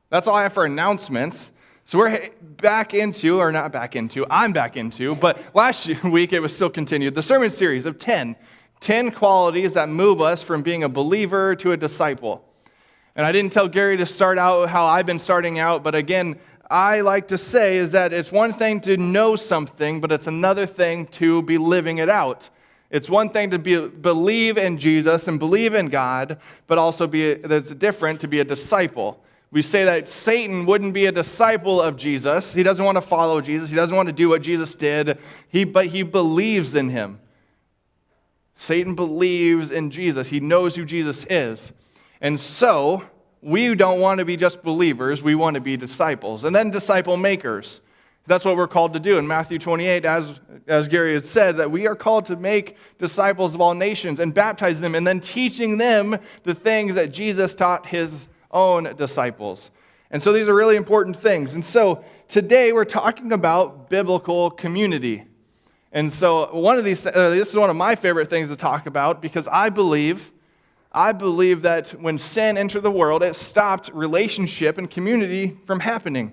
That's all I have for announcements. So we're I'm back into, but last week it was still continued, the sermon series of 10 qualities that move us from being a believer to a disciple. And I didn't tell Gary to start out how I've been starting out, but again, I like to say is that it's one thing to know something, but it's another thing to be living it out. It's one thing to believe in Jesus and believe in God, but also that's different to be a disciple. We say that Satan wouldn't be a disciple of Jesus. He doesn't want to follow Jesus. He doesn't want to do what Jesus did, but he believes in him. Satan believes in Jesus. He knows who Jesus is. And so, we don't want to be just believers. We want to be disciples. And then disciple makers. That's what we're called to do. In Matthew 28, as Gary had said, that we are called to make disciples of all nations and baptize them and then teaching them the things that Jesus taught his own disciples. And so these are really important things. And so today we're talking about biblical community. And so this is one of my favorite things to talk about because I believe that when sin entered the world, it stopped relationship and community from happening.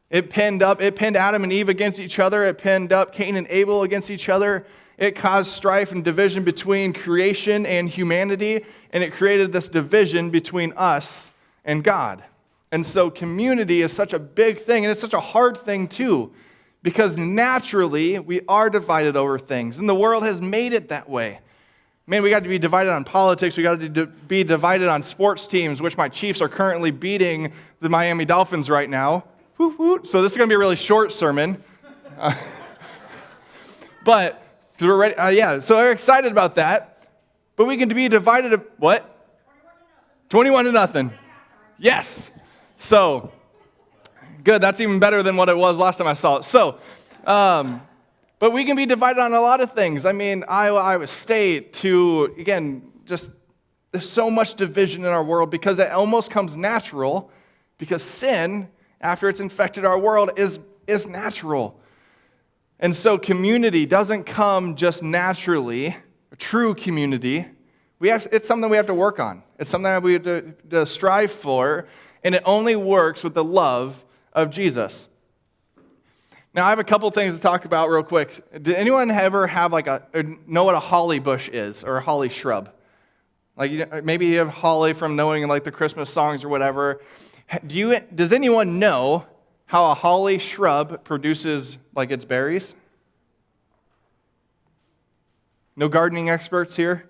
It pinned Adam and Eve against each other. It pinned up Cain and Abel against each other. It caused strife and division between creation and humanity, and it created this division between us and God. And so community is such a big thing, and it's such a hard thing too, because naturally we are divided over things, and the world has made it that way. Man, we got to be divided on politics. We got to be divided on sports teams, which my Chiefs are currently beating the Miami Dolphins right now. Woo, woo. So this is going to be a really short sermon. But we're ready. So we're excited about that. But we can be divided. What? 21-0. Yes. So good. That's even better than what it was last time I saw it. So, but we can be divided on a lot of things. I mean, Iowa State to, again, just there's so much division in our world because it almost comes natural because sin, after it's infected our world, is natural. And so community doesn't come just naturally, true community. It's something we have to work on. It's something that we have to strive for, and it only works with the love of Jesus. Now, I have a couple things to talk about real quick. Did anyone ever have know what a holly bush is or a holly shrub? Maybe you have holly from knowing the Christmas songs or whatever. Does anyone know how a holly shrub produces its berries? No gardening experts here?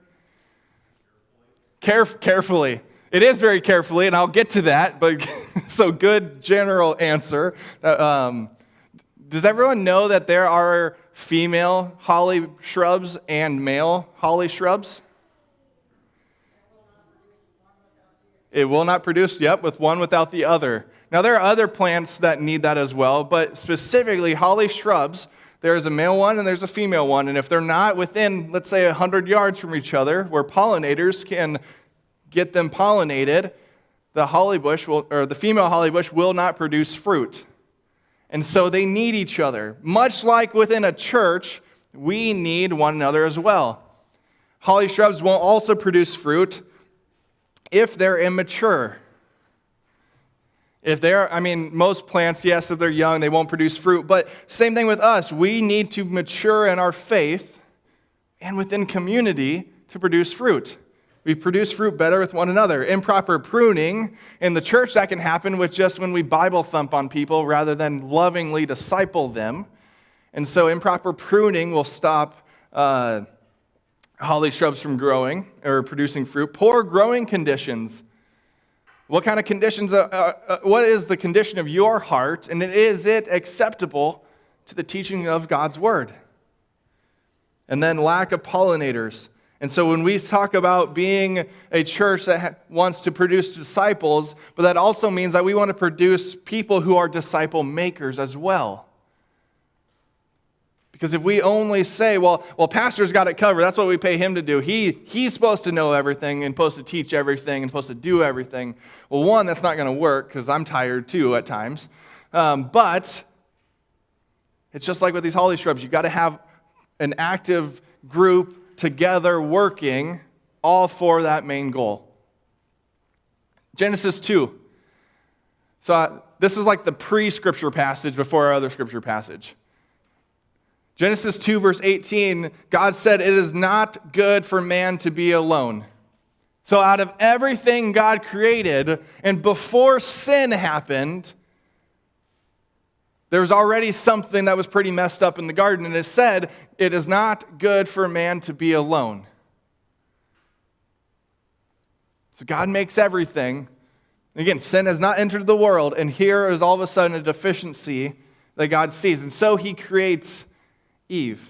Carefully. It is very carefully, and I'll get to that, but so good general answer. Does everyone know that there are female holly shrubs and male holly shrubs? It will not produce, with one without the other. Now, there are other plants that need that as well, but specifically holly shrubs, there is a male one and there's a female one, and if they're not within, let's say, 100 yards from each other, where pollinators can get them pollinated, the female holly bush will not produce fruit. And so they need each other. Much like within a church, we need one another as well. Holly shrubs won't also produce fruit if they're immature. Most plants, yes, if they're young, they won't produce fruit. But same thing with us. We need to mature in our faith and within community to produce fruit. We produce fruit better with one another. Improper pruning in the church, that can happen with just when we Bible thump on people rather than lovingly disciple them. And so improper pruning will stop holly shrubs from growing or producing fruit. Poor growing conditions. What kind of conditions? What is the condition of your heart? And is it acceptable to the teaching of God's word? And then lack of pollinators. And so when we talk about being a church that wants to produce disciples, but that also means that we want to produce people who are disciple makers as well. Because if we only say, well, pastor's got it covered, that's what we pay him to do. He's supposed to know everything and supposed to teach everything and supposed to do everything. Well, one, that's not going to work because I'm tired too at times. But it's just like with these holly shrubs. You've got to have an active group together working all for that main goal. Genesis 2. So this is like the pre-scripture passage before our other scripture passage. Genesis 2, verse 18, God said, "It is not good for man to be alone." So out of everything God created, and before sin happened, there was already something that was pretty messed up in the garden, and it said, "It is not good for man to be alone." So God makes everything. Again, sin has not entered the world, and here is all of a sudden a deficiency that God sees. And so he creates Eve.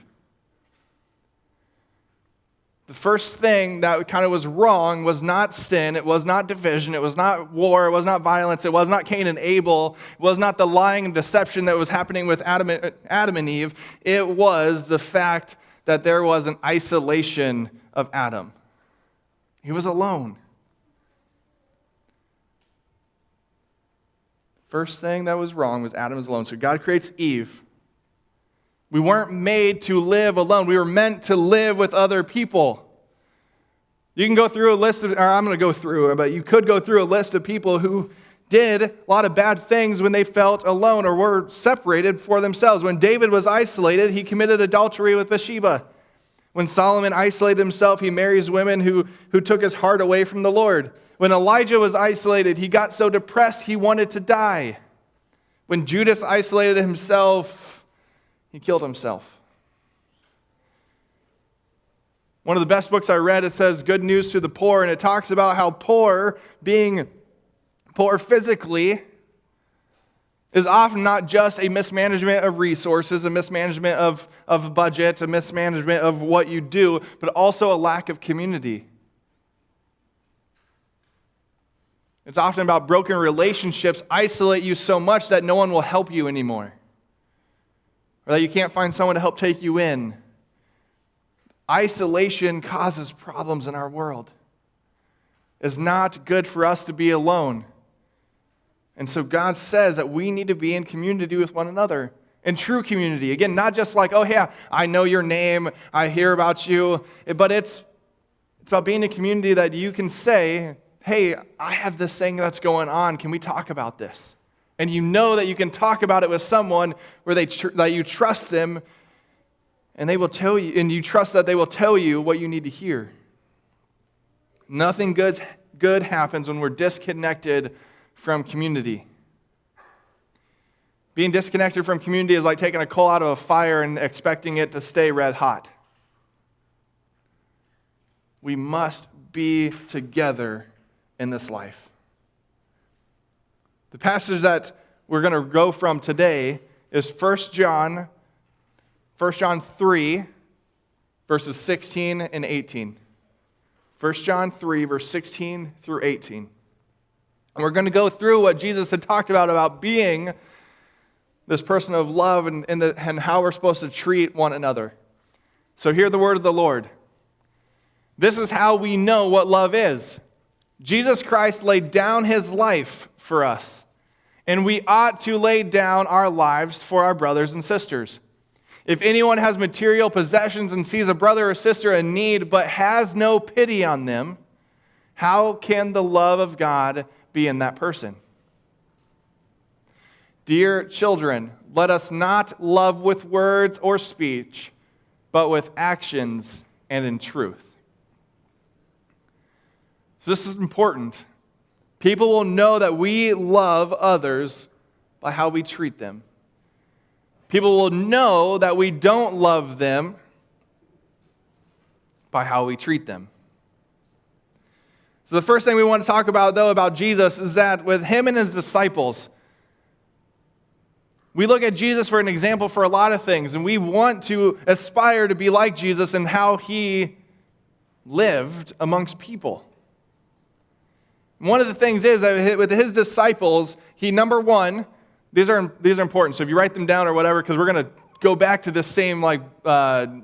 The first thing that kind of was wrong was not sin, it was not division, it was not war, it was not violence, it was not Cain and Abel, it was not the lying and deception that was happening with Adam and Eve. It was the fact that there was an isolation of Adam. He was alone. First thing that was wrong was Adam was alone. So God creates Eve. We weren't made to live alone. We were meant to live with other people. You can go through a list of, or I'm going to go through, but you could go through a list of people who did a lot of bad things when they felt alone or were separated for themselves. When David was isolated, he committed adultery with Bathsheba. When Solomon isolated himself, he marries women who took his heart away from the Lord. When Elijah was isolated, he got so depressed he wanted to die. When Judas isolated himself, he killed himself. One of the best books I read, it says Good News to the Poor, and it talks about how being poor physically, is often not just a mismanagement of resources, a mismanagement of budget, a mismanagement of what you do, but also a lack of community. It's often about broken relationships isolate you so much that no one will help you anymore, or that you can't find someone to help take you in. Isolation causes problems in our world. It's not good for us to be alone. And so God says that we need to be in community with one another, in true community. Again, not just like, oh yeah, I know your name, I hear about you, but it's about being in a community that you can say, hey, I have this thing that's going on, can we talk about this? And you know that you can talk about it with someone where that you trust them, and they will tell you, and you trust that they will tell you what you need to hear. Nothing good happens when we're disconnected from community. Being disconnected from community is like taking a coal out of a fire and expecting it to stay red hot. We must be together in this life. The passage that we're going to go from today is 1 John 3, verses 16 and 18. 1 John 3, verse 16 through 18. And we're going to go through what Jesus had talked about being this person of love and how we're supposed to treat one another. So hear the word of the Lord. This is how we know what love is. Jesus Christ laid down his life for us, and we ought to lay down our lives for our brothers and sisters. If anyone has material possessions and sees a brother or sister in need but has no pity on them, how can the love of God be in that person? Dear children, let us not love with words or speech, but with actions and in truth. So this is important. People will know that we love others by how we treat them. People will know that we don't love them by how we treat them. So the first thing we want to talk about, though, about Jesus is that with him and his disciples, we look at Jesus for an example for a lot of things, and we want to aspire to be like Jesus in how he lived amongst people. One of the things is that with his disciples, he, number one, these are important, so if you write them down or whatever, because we're going to go back to this same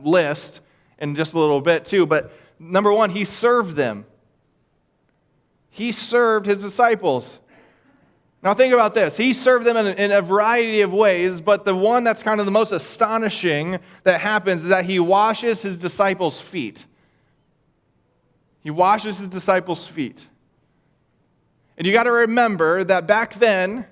list in just a little bit too, but number one, he served them. He served his disciples. Now think about this. He served them in a variety of ways, but the one that's kind of the most astonishing that happens is that he washes his disciples' feet. He washes his disciples' feet. And you got to remember that back then,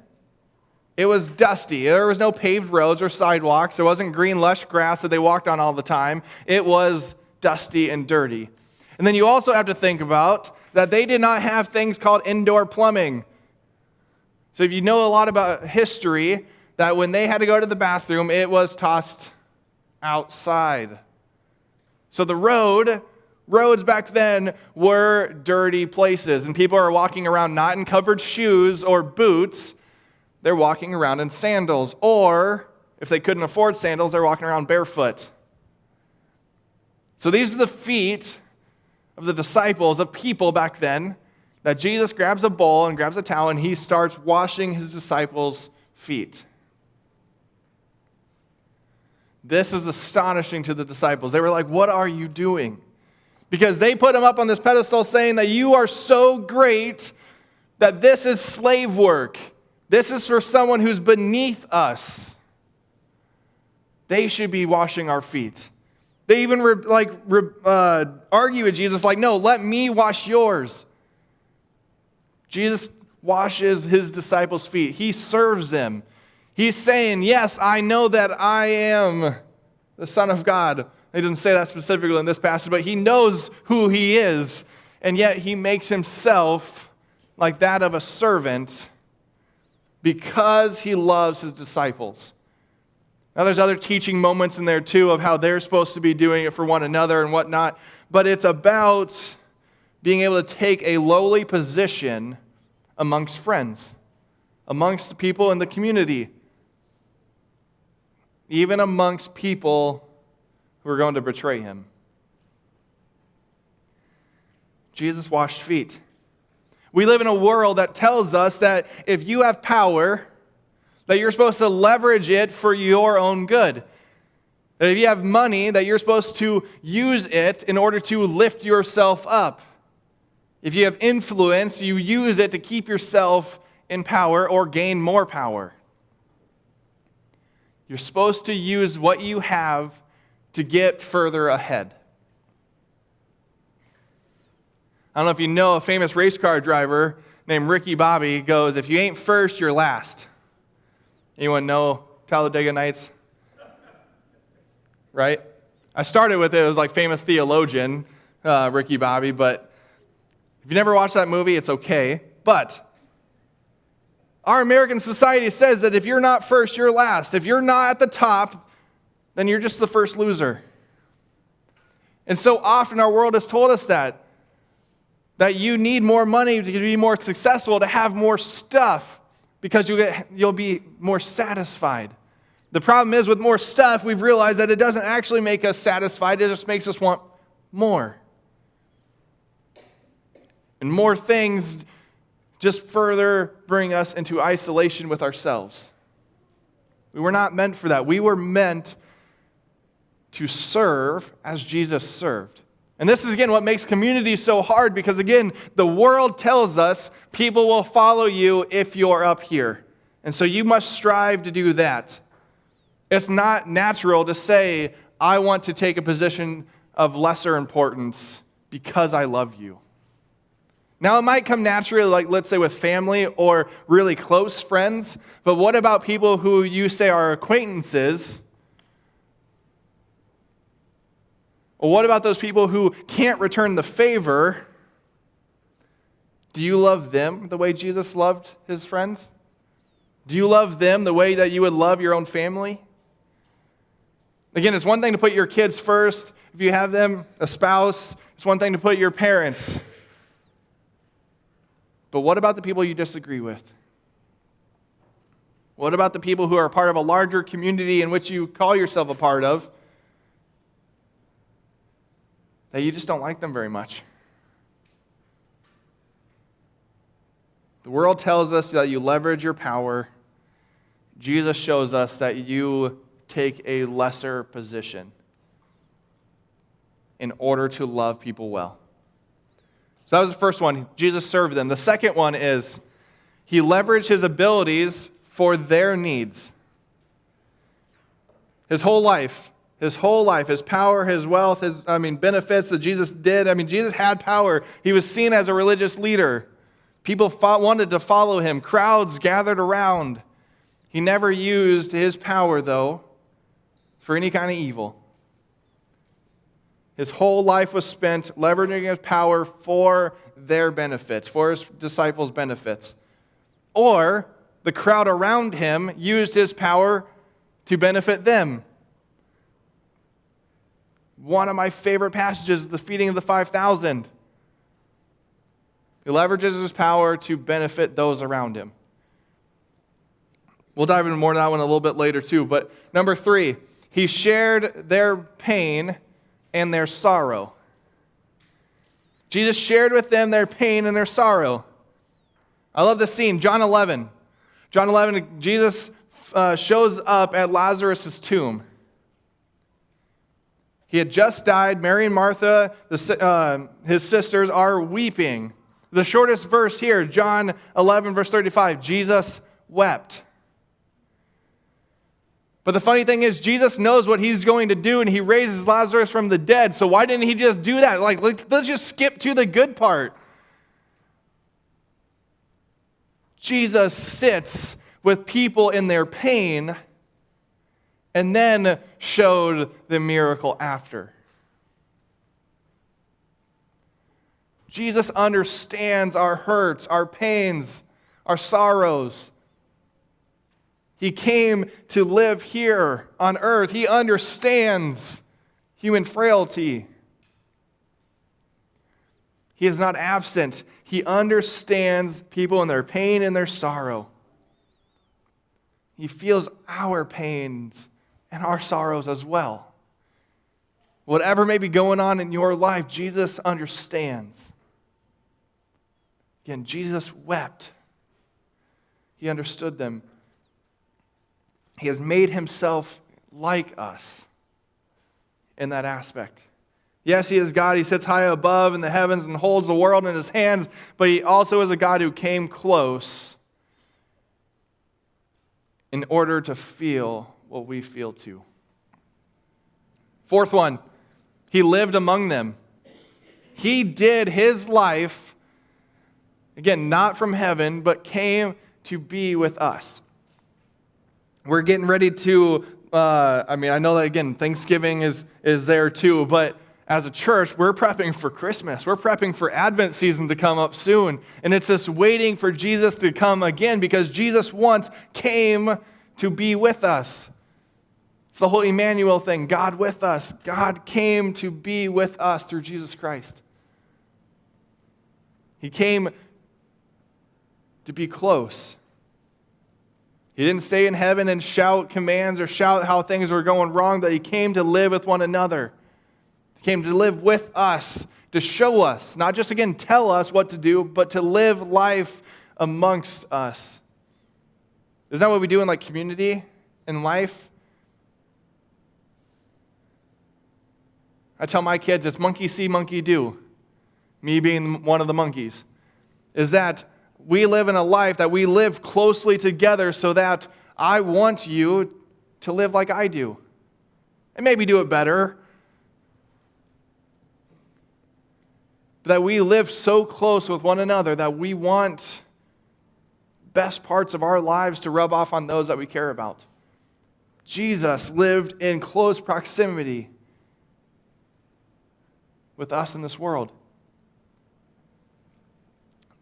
It was dusty. There was no paved roads or sidewalks. There wasn't green, lush grass that they walked on all the time. It was dusty and dirty. And then you also have to think about that they did not have things called indoor plumbing. So if you know a lot about history, that when they had to go to the bathroom, it was tossed outside. So the roads back then were dirty places, and people are walking around not in covered shoes or boots. They're walking around in sandals, or if they couldn't afford sandals, they're walking around barefoot. So these are the feet of the disciples, of people back then, that Jesus grabs a bowl and grabs a towel, and he starts washing his disciples' feet. This is astonishing to the disciples. They were like, "What are you doing?" Because they put him up on this pedestal saying that you are so great that this is slave work. This is for someone who's beneath us. They should be washing our feet. They even argue with Jesus like, "No, let me wash yours." Jesus washes his disciples' feet. He serves them. He's saying, "Yes, I know that I am the Son of God." He doesn't say that specifically in this passage, but he knows who he is, and yet he makes himself like that of a servant because he loves his disciples. Now, there's other teaching moments in there, too, of how they're supposed to be doing it for one another and whatnot, but it's about being able to take a lowly position amongst friends, amongst the people in the community, even amongst people who are going to betray him. Jesus washed feet. We live in a world that tells us that if you have power, that you're supposed to leverage it for your own good. That if you have money, that you're supposed to use it in order to lift yourself up. If you have influence, you use it to keep yourself in power or gain more power. You're supposed to use what you have to get further ahead. I don't know if you know, a famous race car driver named Ricky Bobby goes, "If you ain't first, you're last." Anyone know Talladega Nights? Right? I started with it was like famous theologian, Ricky Bobby, but if you never watched that movie, it's okay. But our American society says that if you're not first, you're last. If you're not at the top, then you're just the first loser. And so often our world has told us that you need more money to be more successful, to have more stuff, because you'll be more satisfied. The problem is with more stuff, we've realized that it doesn't actually make us satisfied, it just makes us want more. And more things just further bring us into isolation with ourselves. We were not meant for that. We were meant to serve as Jesus served. And this is, again, what makes community so hard, because, again, the world tells us people will follow you if you're up here. And so you must strive to do that. It's not natural to say, "I want to take a position of lesser importance because I love you." Now, it might come naturally, like, let's say, with family or really close friends, but what about people who you say are acquaintances? Or what about those people who can't return the favor? Do you love them the way Jesus loved his friends? Do you love them the way that you would love your own family? Again, it's one thing to put your kids first. If you have them, a spouse, it's one thing to put your parents. But what about the people you disagree with? What about the people who are part of a larger community in which you call yourself a part of, that you just don't like them very much? The world tells us that you leverage your power. Jesus shows us that you take a lesser position in order to love people well. So that was the first one. Jesus served them. The second one is he leveraged his abilities for their needs. His whole life, his power, his wealth, benefits that Jesus did. Jesus had power. He was seen as a religious leader. People wanted to follow him. Crowds gathered around. He never used his power, though, for any kind of evil. His whole life was spent leveraging his power for their benefits, for his disciples' benefits. Or the crowd around him used his power to benefit them. One of my favorite passages is the feeding of the 5,000. He leverages his power to benefit those around him. We'll dive into more of that one a little bit later too. But number 3, he shared their pain and their sorrow. Jesus shared with them their pain and their sorrow. I love this scene, John 11. John 11, Jesus shows up at Lazarus' tomb. He had just died. Mary and Martha, his sisters, are weeping. The shortest verse here, John 11, verse 35, Jesus wept. But the funny thing is, Jesus knows what he's going to do, and he raises Lazarus from the dead. So why didn't he just do that? Let's just skip to the good part. Jesus sits with people in their pain and then showed the miracle after. Jesus understands our hurts, our pains, our sorrows. He came to live here on earth. He understands human frailty. He is not absent. He understands people in their pain and their sorrow. He feels our pains and our sorrows as well. Whatever may be going on in your life, Jesus understands. Again, Jesus wept. He understood them. He has made himself like us in that aspect. Yes, he is God. He sits high above in the heavens and holds the world in his hands, but he also is a God who came close in order to feel what we feel too. Fourth one, he lived among them. He did his life, again, not from heaven, but came to be with us. We're getting ready to, I know that, again, Thanksgiving is there too, but as a church, we're prepping for Christmas. We're prepping for Advent season to come up soon. And it's this waiting for Jesus to come again because Jesus once came to be with us. It's the whole Emmanuel thing, God with us. God came to be with us through Jesus Christ. He came to be close. He didn't stay in heaven and shout commands or shout how things were going wrong, but he came to live with one another. He came to live with us, to show us, not just, again, tell us what to do, but to live life amongst us. Isn't that what we do in community, in life? I tell my kids it's monkey see, monkey do. Me being one of the monkeys. Is that we live in a life that we live closely together so that I want you to live like I do. And maybe do it better. But that we live so close with one another that we want best parts of our lives to rub off on those that we care about. Jesus lived in close proximity with us in this world.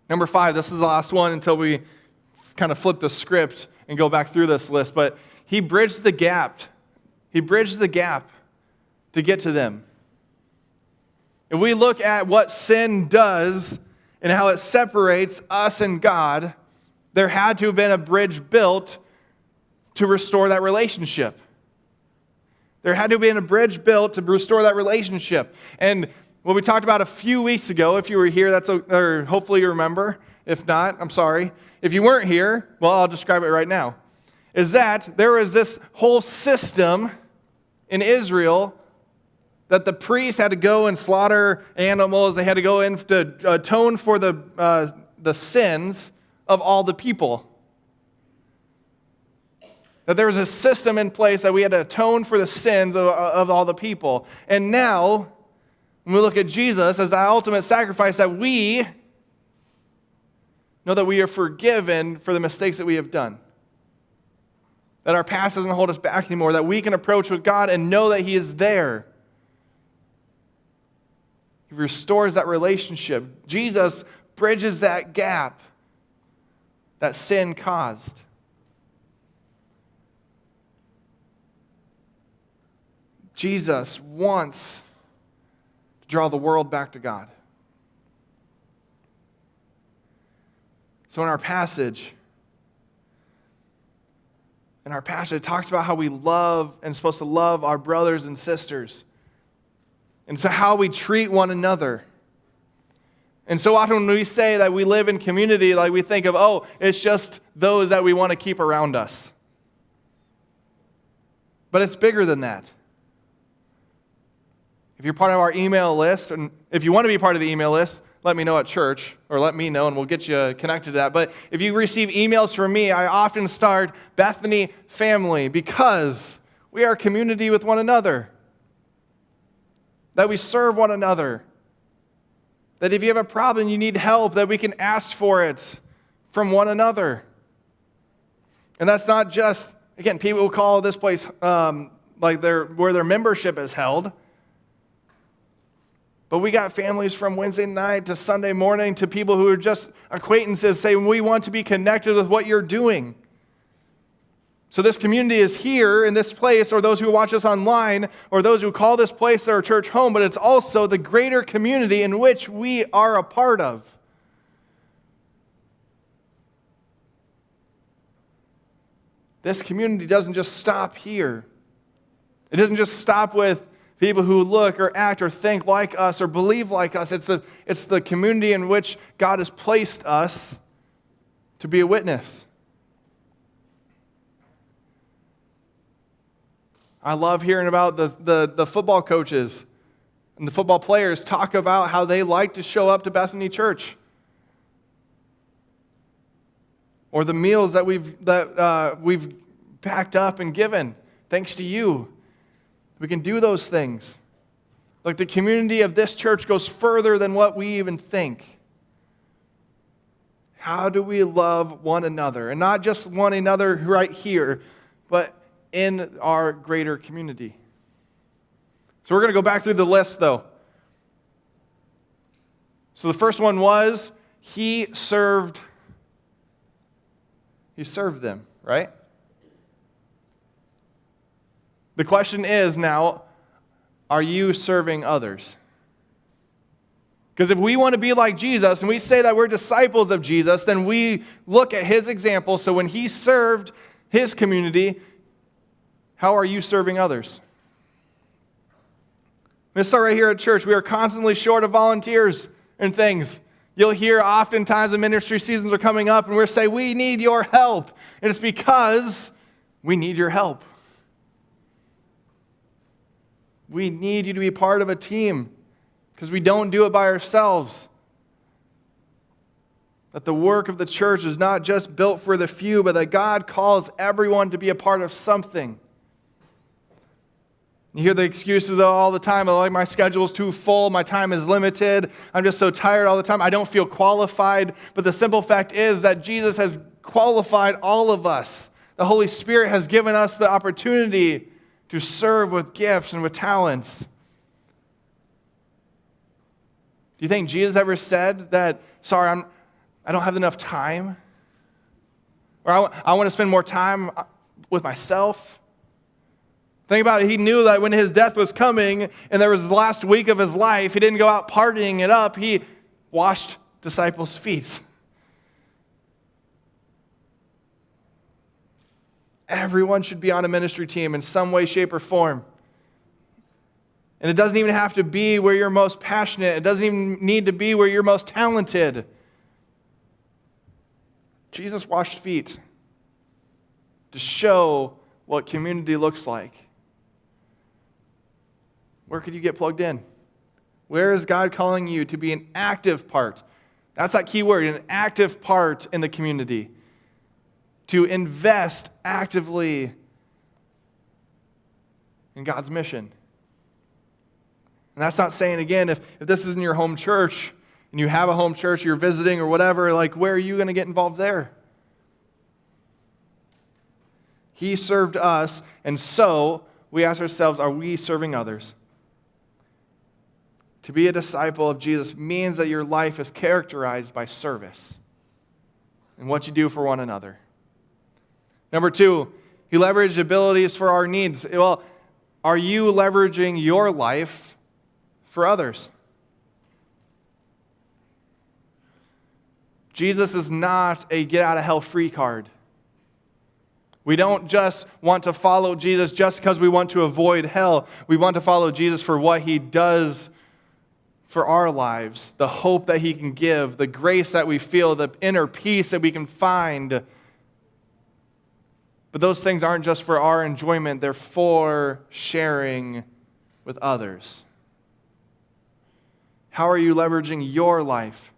Number 5, this is the last one until we kind of flip the script and go back through this list, but he bridged the gap. He bridged the gap to get to them. If we look at what sin does and how it separates us and God, there had to have been a bridge built to restore that relationship. There had to have been a bridge built to restore that relationship. And what we talked about a few weeks ago, if you were here, or hopefully you remember. If not, I'm sorry. If you weren't here, well, I'll describe it right now. Is that there was this whole system in Israel that the priests had to go and slaughter animals. They had to go in to atone for the sins of all the people. That there was a system in place that we had to atone for the sins of all the people. And now, when we look at Jesus as the ultimate sacrifice, that we know that we are forgiven for the mistakes that we have done. That our past doesn't hold us back anymore, that we can approach with God and know that He is there. He restores that relationship. Jesus bridges that gap that sin caused. Jesus wants to draw the world back to God. So in our passage, it talks about how we love and supposed to love our brothers and sisters. And so how we treat one another. And so often when we say that we live in community, like we think of, oh, it's just those that we want to keep around us. But it's bigger than that. If you're part of our email list, and if you want to be part of the email list, let me know at church, or let me know and we'll get you connected to that. But if you receive emails from me, I often start Bethany family because we are a community with one another. That we serve one another. That if you have a problem, you need help, that we can ask for it from one another. And that's not just, again, people who call this place where their membership is held. But we got families from Wednesday night to Sunday morning to people who are just acquaintances saying, we want to be connected with what you're doing. So this community is here in this place, or those who watch us online, or those who call this place their church home, but it's also the greater community in which we are a part of. This community doesn't just stop here. It doesn't just stop with people who look or act or think like us or believe like us. It's the community in which God has placed us to be a witness. I love hearing about the football coaches and the football players talk about how they like to show up to Bethany Church. Or the meals that we've packed up and given, thanks to you. We can do those things. Like the community of this church goes further than what we even think. How do we love one another? And not just one another right here, but in our greater community. So we're going to go back through the list, though. So the first one was, he served them, right? The question is now, are you serving others? Because if we want to be like Jesus and we say that we're disciples of Jesus, then we look at his example. So when he served his community, how are you serving others? Let's start right here at church. We are constantly short of volunteers and things. You'll hear oftentimes when ministry seasons are coming up and we're saying, we need your help. And it's because we need your help. We need you to be part of a team because we don't do it by ourselves. That the work of the church is not just built for the few, but that God calls everyone to be a part of something. You hear the excuses all the time, like my schedule is too full, my time is limited, I'm just so tired all the time, I don't feel qualified. But the simple fact is that Jesus has qualified all of us. The Holy Spirit has given us the opportunity to serve with gifts and with talents. Do you think Jesus ever said that, sorry, I don't have enough time? Or I want to spend more time with myself? Think about it. He knew that when his death was coming and there was the last week of his life, he didn't go out partying it up. He washed disciples' feet. Everyone should be on a ministry team in some way, shape, or form. And it doesn't even have to be where you're most passionate. It doesn't even need to be where you're most talented. Jesus washed feet to show what community looks like. Where could you get plugged in? Where is God calling you to be an active part? That's that key word, an active part in the community. To invest actively in God's mission. And that's not saying, again, if this isn't your home church, and you have a home church, you're visiting or whatever, like, where are you going to get involved there? He served us, and so we ask ourselves, are we serving others? To be a disciple of Jesus means that your life is characterized by service and what you do for one another. Number 2, he leveraged abilities for our needs. Well, are you leveraging your life for others? Jesus is not a get-out-of-hell-free card. We don't just want to follow Jesus just because we want to avoid hell. We want to follow Jesus for what he does for our lives, the hope that he can give, the grace that we feel, the inner peace that we can find. But those things aren't just for our enjoyment, they're for sharing with others. How are you leveraging your life?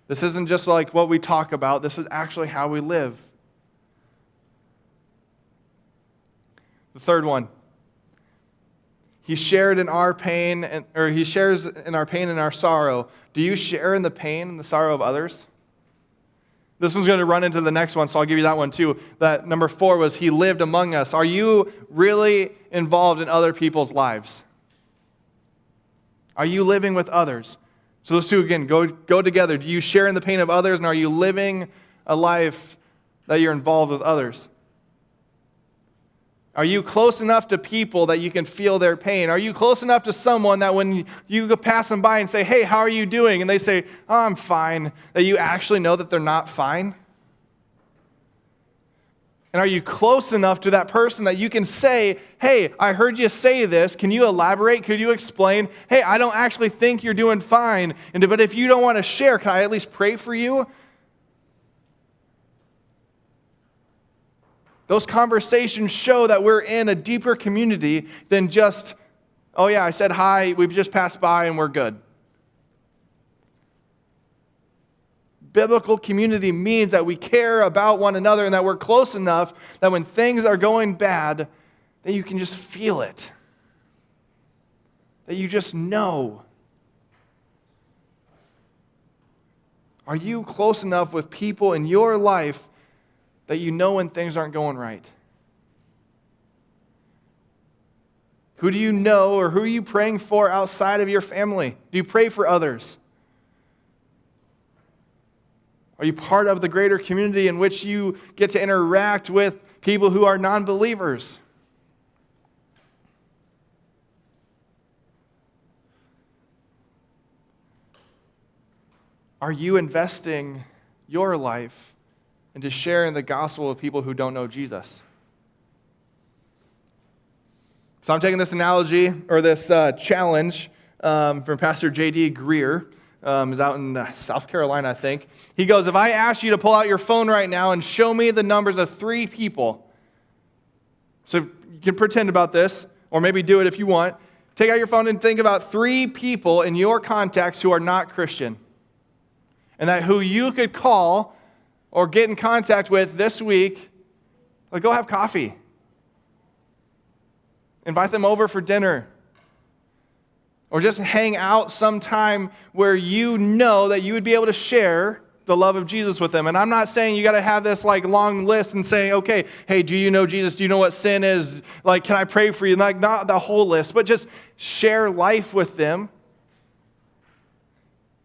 This isn't just like what we talk about, this is actually how we live. The third one. He shared in our pain, he shares in our pain and our sorrow. Do you share in the pain and the sorrow of others? This one's going to run into the next one, so I'll give you that one too. That number 4 was he lived among us. Are you really involved in other people's lives? Are you living with others? So those two, again, go together. Do you share in the pain of others, and are you living a life that you're involved with others? Are you close enough to people that you can feel their pain? Are you close enough to someone that when you go pass them by and say, hey, how are you doing? And they say, oh, I'm fine, that you actually know that they're not fine? And are you close enough to that person that you can say, hey, I heard you say this. Can you elaborate? Could you explain? Hey, I don't actually think you're doing fine. But if you don't want to share, can I at least pray for you? Those conversations show that we're in a deeper community than just, oh yeah, I said hi, we've just passed by and we're good. Biblical community means that we care about one another and that we're close enough that when things are going bad, that you can just feel it. That you just know. Are you close enough with people in your life that you know when things aren't going right? Who do you know or who are you praying for outside of your family? Do you pray for others? Are you part of the greater community in which you get to interact with people who are non-believers? Are you investing your life into sharing the gospel with people who don't know Jesus? So I'm taking this analogy, or this challenge from Pastor J.D. Greer. Is out in South Carolina, I think. He goes, if I ask you to pull out your phone right now and show me the numbers of 3 people, so you can pretend about this, or maybe do it if you want. Take out your phone and think about 3 people in your contacts who are not Christian, and that who you could call or get in contact with this week, like go have coffee. Invite them over for dinner. Or just hang out sometime where you know that you would be able to share the love of Jesus with them. And I'm not saying you got to have this like long list and saying, okay, hey, do you know Jesus? Do you know what sin is? Like, can I pray for you? Like, not the whole list, but just share life with them.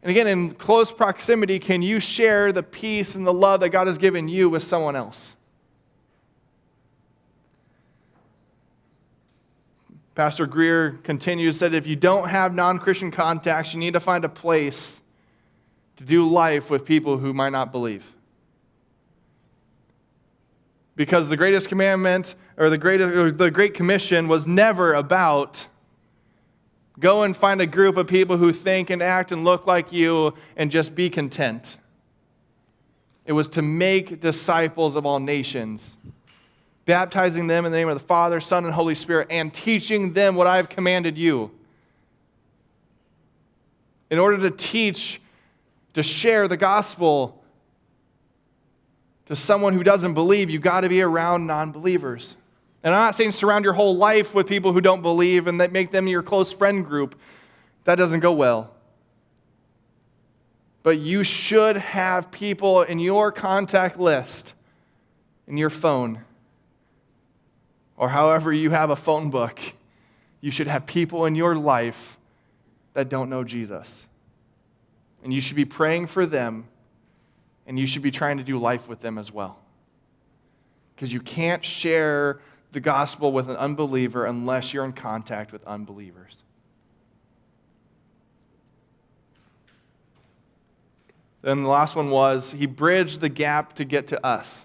And again, in close proximity, can you share the peace and the love that God has given you with someone else? Pastor Greer continues, said, if you don't have non-Christian contacts, you need to find a place to do life with people who might not believe. Because the greatest commandment, or the Great Commission, was never about go and find a group of people who think and act and look like you and just be content. It was to make disciples of all nations, baptizing them in the name of the Father, Son, and Holy Spirit, and teaching them what I have commanded you. In order to teach, to share the gospel to someone who doesn't believe, you've got to be around non-believers. And I'm not saying surround your whole life with people who don't believe and that make them your close friend group. That doesn't go well. But you should have people in your contact list in your phone, or however you have a phone book, you should have people in your life that don't know Jesus. And you should be praying for them, and you should be trying to do life with them as well. Because you can't share the gospel with an unbeliever unless you're in contact with unbelievers. Then the last one was, he bridged the gap to get to us.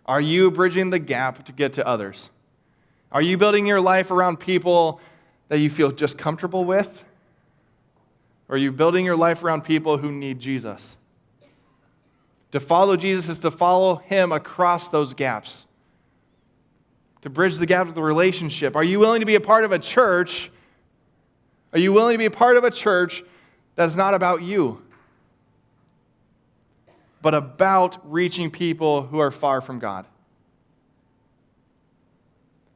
Are you bridging the gap to get to others? Are you building your life around people that you feel just comfortable with? Or are you building your life around people who need Jesus? To follow Jesus is to follow him across those gaps. To bridge the gap of the relationship. Are you willing to be a part of a church? Are you willing to be a part of a church that's not about you, but about reaching people who are far from God?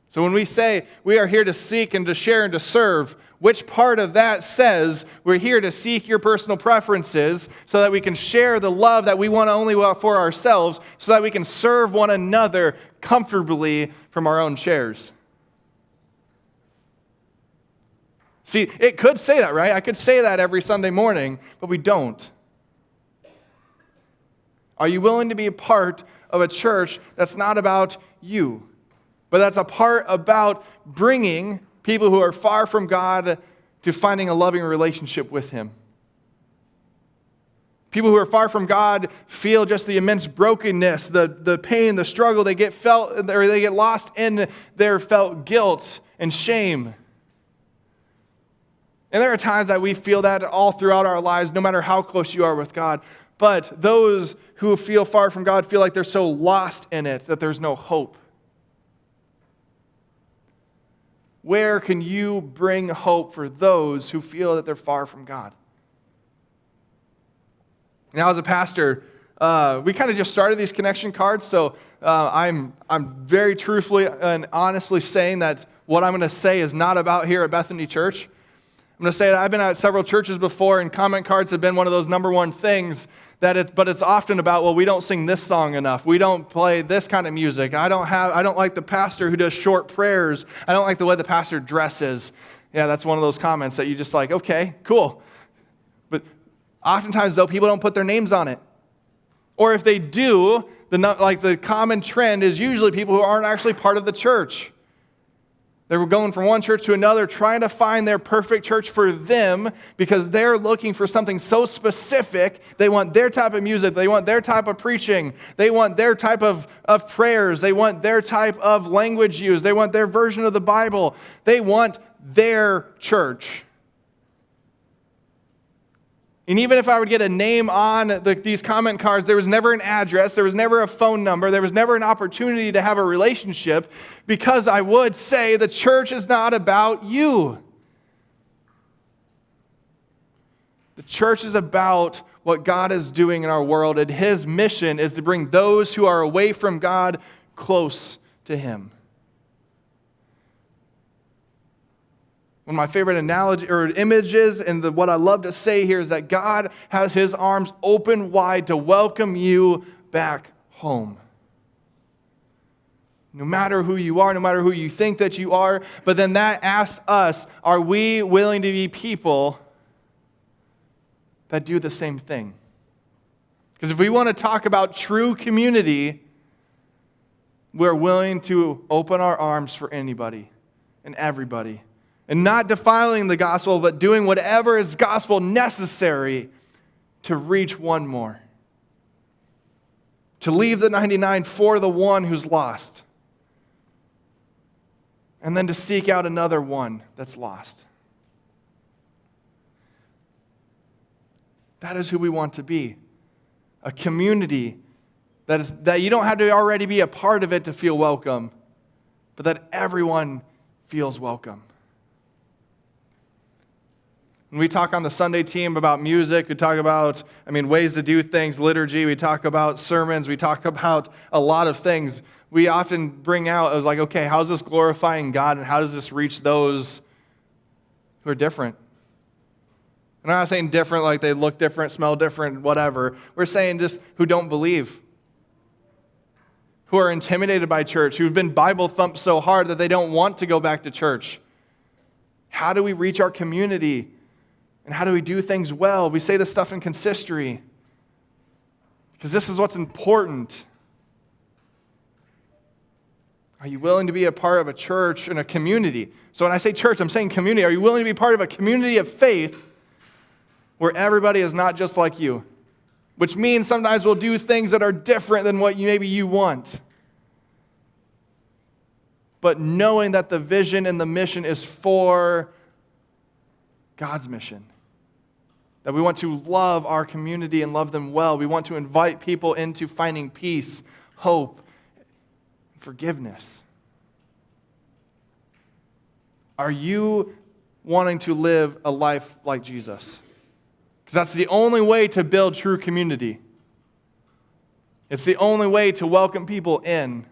So when we say we are here to seek and to share and to serve, which part of that says we're here to seek your personal preferences so that we can share the love that we want only for ourselves, so that we can serve one another comfortably from our own chairs? See, it could say that, right? I could say that every Sunday morning, but we don't. Are you willing to be a part of a church that's not about you, but that's a part about bringing people who are far from God to finding a loving relationship with him? People who are far from God feel just the immense brokenness, the pain, the struggle. They get lost in their felt guilt and shame. And there are times that we feel that all throughout our lives, no matter how close you are with God. But those who feel far from God feel like they're so lost in it that there's no hope. Where can you bring hope for those who feel that they're far from God? Now, as a pastor, we kind of just started these connection cards, so I'm very truthfully and honestly saying that what I'm going to say is not about here at Bethany Church. I'm going to say that I've been at several churches before, and comment cards have been one of those number one things. But it's often about, well, we don't sing this song enough. We don't play this kind of music. I don't like the pastor who does short prayers. I don't like the way the pastor dresses. Yeah, that's one of those comments that you just like, okay, cool. But oftentimes, though, people don't put their names on it. Or if they do, the common trend is usually people who aren't actually part of the church. They were going from one church to another, trying to find their perfect church for them because they're looking for something so specific. They want their type of music. They want their type of preaching. They want their type of prayers. They want their type of language used. They want their version of the Bible. They want their church. And even if I would get a name on these comment cards, there was never an address, there was never a phone number, there was never an opportunity to have a relationship, because I would say the church is not about you. The church is about what God is doing in our world, and his mission is to bring those who are away from God close to him. One of my favorite analogy or images and what I love to say here is that God has his arms open wide to welcome you back home. No matter who you are, no matter who you think that you are, but then that asks us, are we willing to be people that do the same thing? Because if we want to talk about true community, we're willing to open our arms for anybody and everybody. And not defiling the gospel, but doing whatever is gospel necessary to reach one more. To leave the 99 for the one who's lost. And then to seek out another one that's lost. That is who we want to be. A community that you don't have to already be a part of it to feel welcome, but that everyone feels welcome. When we talk on the Sunday team about music, we talk about, ways to do things, liturgy, we talk about sermons, we talk about a lot of things. We often bring out, as like, okay, how's this glorifying God, and how does this reach those who are different? And I'm not saying different like they look different, smell different, whatever. We're saying just who don't believe, who are intimidated by church, who've been Bible thumped so hard that they don't want to go back to church? How do we reach our community? And how do we do things well? We say this stuff in consistory because this is what's important. Are you willing to be a part of a church and a community? So when I say church, I'm saying community. Are you willing to be part of a community of faith where everybody is not just like you? Which means sometimes we'll do things that are different than what maybe you want. But knowing that the vision and the mission is for God's mission. That we want to love our community and love them well. We want to invite people into finding peace, hope, and forgiveness. Are you wanting to live a life like Jesus? Because that's the only way to build true community. It's the only way to welcome people in.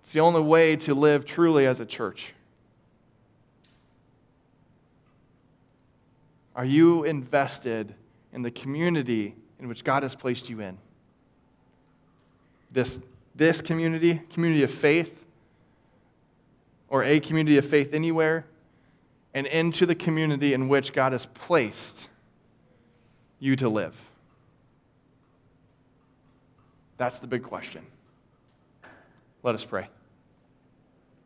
It's the only way to live truly as a church. Are you invested in the community in which God has placed you in? This community of faith, or a community of faith anywhere, and into the community in which God has placed you to live? That's the big question. Let us pray.